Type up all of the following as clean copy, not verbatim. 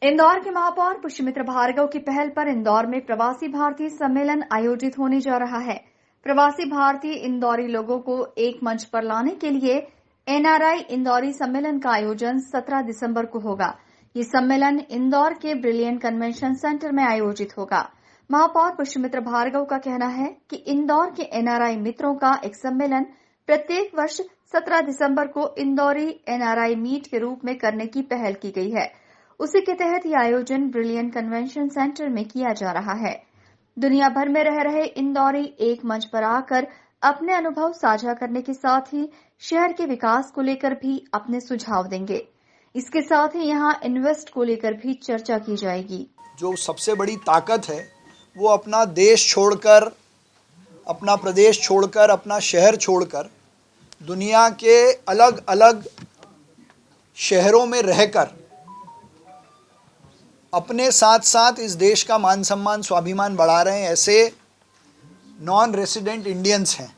इंदौर के महापौर पुष्यमित्र भार्गव की पहल पर इंदौर में प्रवासी भारतीय सम्मेलन आयोजित होने जा रहा है। प्रवासी भारतीय इंदौरी लोगों को एक मंच पर लाने के लिए एनआरआई इंदौरी सम्मेलन का आयोजन 17 दिसंबर को होगा। ये सम्मेलन इंदौर के ब्रिलियंट कन्वेंशन सेंटर में आयोजित होगा। महापौर पुष्यमित्र भार्गव का कहना है कि इंदौर के एनआरआई मित्रों का एक सम्मेलन प्रत्येक वर्ष 17 दिसंबर को इंदौरी एनआरआई मीट के रूप में करने की पहल की गई है। उसी के तहत यह आयोजन ब्रिलियंट कन्वेंशन सेंटर में किया जा रहा है। दुनिया भर में रह रहे इंदौरी एक मंच पर आकर अपने अनुभव साझा करने के साथ ही शहर के विकास को लेकर भी अपने सुझाव देंगे। इसके साथ ही यहां इन्वेस्ट को लेकर भी चर्चा की जाएगी। जो सबसे बड़ी ताकत है वो अपना देश छोड़कर, अपना प्रदेश छोड़कर, अपना शहर छोड़कर दुनिया के अलग अलग शहरों में रहकर अपने साथ साथ इस देश का मान सम्मान, स्वाभिमान बढ़ा रहे हैं, ऐसे नॉन रेसिडेंट इंडियंस हैं।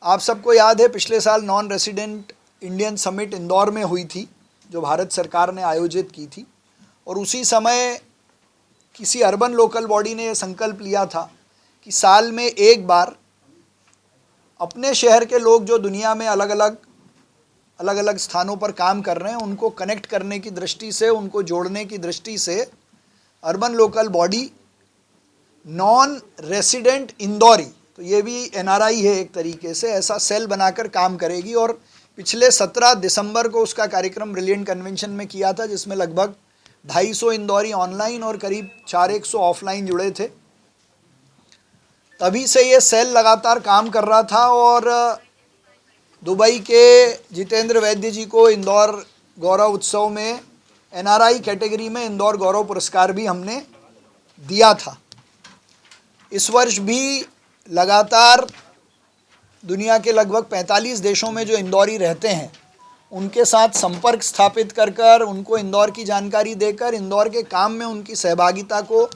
आप सबको याद है पिछले साल non resident Indian summit Indore में हुई थी, जो भारत सरकार ने आयोजित की थी, और उसी समय किसी अर्बन लोकल बॉडी ने यह संकल्प लिया था कि साल में एक बार अपने शहर के लोग जो दुनिया में अलग अलग स्थानों पर काम कर रहे हैं उनको कनेक्ट करने की दृष्टि से, उनको जोड़ने की दृष्टि से urban local body non resident Indori, तो ये भी एनआरआई है एक तरीके से, ऐसा सेल बनाकर काम करेगी। और पिछले 17 दिसंबर को उसका कार्यक्रम ब्रिलियंट कन्वेंशन में किया था, जिसमें लगभग 250 इंदौरी ऑनलाइन और करीब 400 ऑफलाइन जुड़े थे। तभी से ये सेल लगातार काम कर रहा था और दुबई के जितेंद्र वैद्य जी को इंदौर गौरव उत्सव में एनआरआई कैटेगरी में इंदौर गौरव पुरस्कार भी हमने दिया था। इस वर्ष भी लगातार दुनिया के लगभग 45 देशों में जो इंदौरी रहते हैं उनके साथ संपर्क स्थापित कर उनको इंदौर की जानकारी देकर इंदौर के काम में उनकी सहभागिता को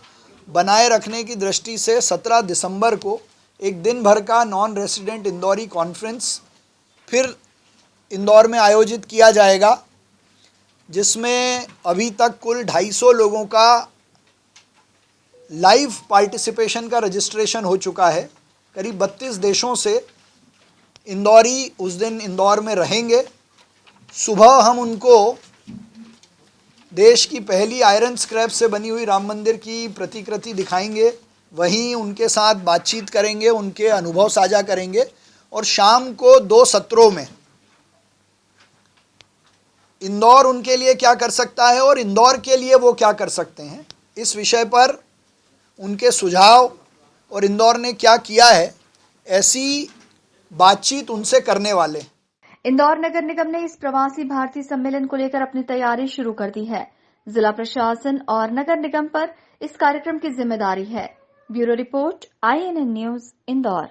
बनाए रखने की दृष्टि से 17 दिसंबर को एक दिन भर का नॉन रेसिडेंट इंदौरी कॉन्फ्रेंस फिर इंदौर में आयोजित किया जाएगा, जिसमें अभी तक कुल 250 लोगों का लाइव पार्टिसिपेशन का रजिस्ट्रेशन हो चुका है। करीब 32 देशों से इंदौरी उस दिन इंदौर में रहेंगे। सुबह हम उनको देश की पहली आयरन स्क्रैप से बनी हुई राम मंदिर की प्रतिकृति दिखाएंगे, वहीं उनके साथ बातचीत करेंगे, उनके अनुभव साझा करेंगे और शाम को 2 सत्रों में इंदौर उनके लिए क्या कर सकता है और इंदौर के लिए वो क्या कर सकते हैं, इस विषय पर उनके सुझाव और इंदौर ने क्या किया है, ऐसी बातचीत उनसे करने वाले। इंदौर नगर निगम ने इस प्रवासी भारतीय सम्मेलन को लेकर अपनी तैयारी शुरू कर दी है। जिला प्रशासन और नगर निगम पर इस कार्यक्रम की जिम्मेदारी है। Bureau report, INN news, Indore.